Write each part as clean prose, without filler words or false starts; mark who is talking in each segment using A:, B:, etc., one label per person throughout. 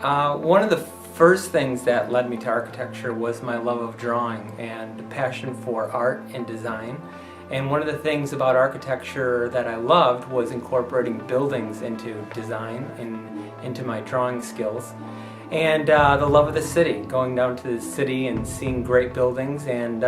A: One of the first things that led me to architecture was my love of drawing and passion for art and design. And one of the things about architecture that I loved was incorporating buildings into design and into my drawing skills. And the love of the city, going down to the city and seeing great buildings and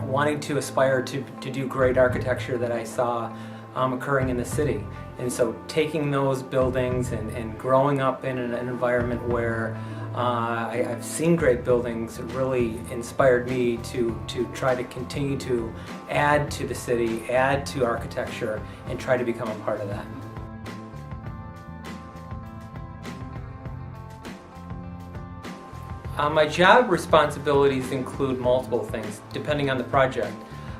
A: wanting to aspire to do great architecture that I saw occurring in the city. And so taking those buildings and growing up in an environment where I've seen great buildings really inspired me to try to continue to add to the city, add to architecture, and try to become a part of that. My job responsibilities include multiple things, depending on the project.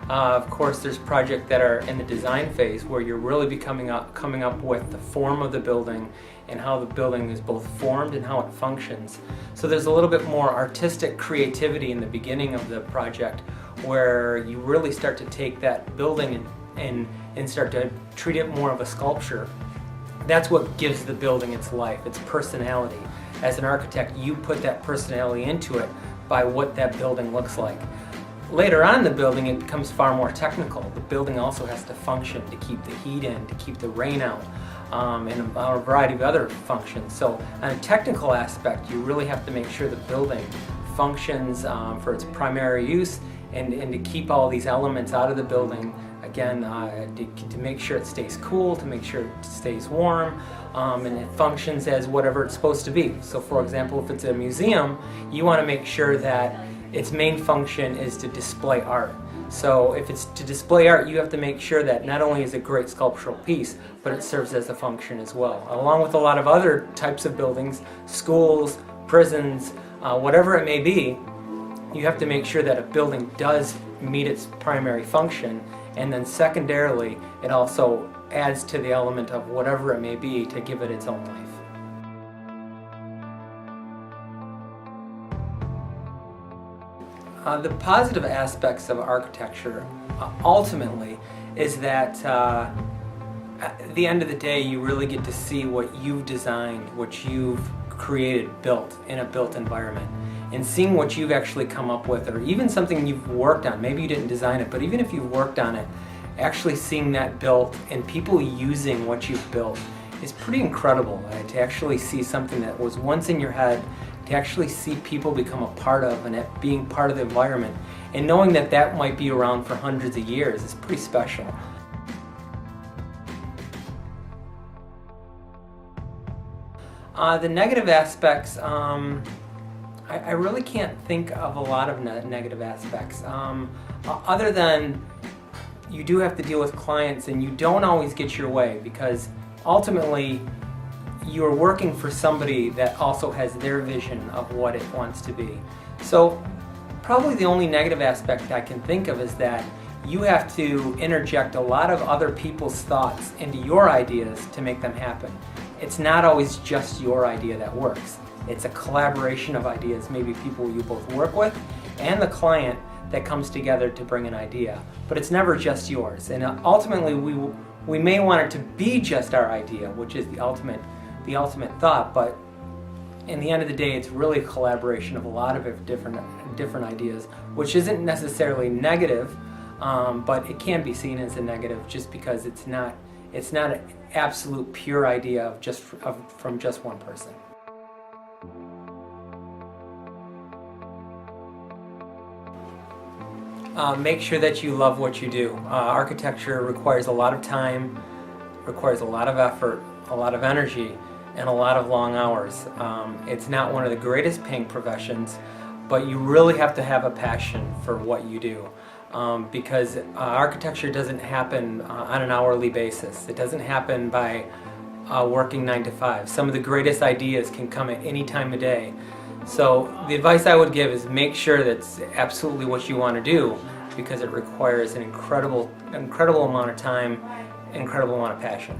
A: Of course, there's projects that are in the design phase where you're really coming up with the form of the building and how the building is both formed and how it functions. So there's a little bit more artistic creativity in the beginning of the project where you really start to take that building and start to treat it more of a sculpture. That's what gives the building its life, its personality. As an architect, you put that personality into it by what that building looks like. Later on in the building, it becomes far more technical. The building also has to function to keep the heat in, to keep the rain out, and a variety of other functions. So on a technical aspect, you really have to make sure the building functions for its primary use and to keep all these elements out of the building. Again, to make sure it stays cool, to make sure it stays warm, and it functions as whatever it's supposed to be. So for example, if it's a museum, you want to make sure that its main function is to display art. So if it's to display art, you have to make sure that not only is it a great sculptural piece, but it serves as a function as well. Along with a lot of other types of buildings, schools, prisons, whatever it may be, you have to make sure that a building does meet its primary function, and then secondarily, it also adds to the element of whatever it may be to give it its own life. The positive aspects of architecture ultimately is that at the end of the day you really get to see what you've designed, what you've created, built in a built environment, and seeing what you've actually come up with, or even something you've worked on. Maybe you didn't design it, but even if you've worked on it, actually seeing that built and people using what you've built is pretty incredible. To actually see something that was once in your head, to actually see people become a part of and being part of the environment, and knowing that that might be around for hundreds of years is pretty special. The negative aspects, I really can't think of a lot of negative aspects, other than you do have to deal with clients and you don't always get your way, because ultimately you're working for somebody that also has their vision of what it wants to be. So probably the only negative aspect I can think of is that you have to interject a lot of other people's thoughts into your ideas to make them happen. It's not always just your idea that works. It's a collaboration of ideas, maybe people you both work with and the client, that comes together to bring an idea. But it's never just yours. And ultimately we may want it to be just our idea, which is the ultimate thought, but in the end of the day, it's really a collaboration of a lot of different ideas, which isn't necessarily negative, but it can be seen as a negative just because it's not an absolute pure idea from just one person. Make sure that you love what you do. Architecture requires a lot of time, requires a lot of effort, a lot of energy, and a lot of long hours. It's not one of the greatest paying professions, but you really have to have a passion for what you do, because architecture doesn't happen on an hourly basis. It doesn't happen by working 9 to 5. Some of the greatest ideas can come at any time of day. So the advice I would give is make sure that's absolutely what you want to do, because it requires an incredible amount of time, incredible amount of passion.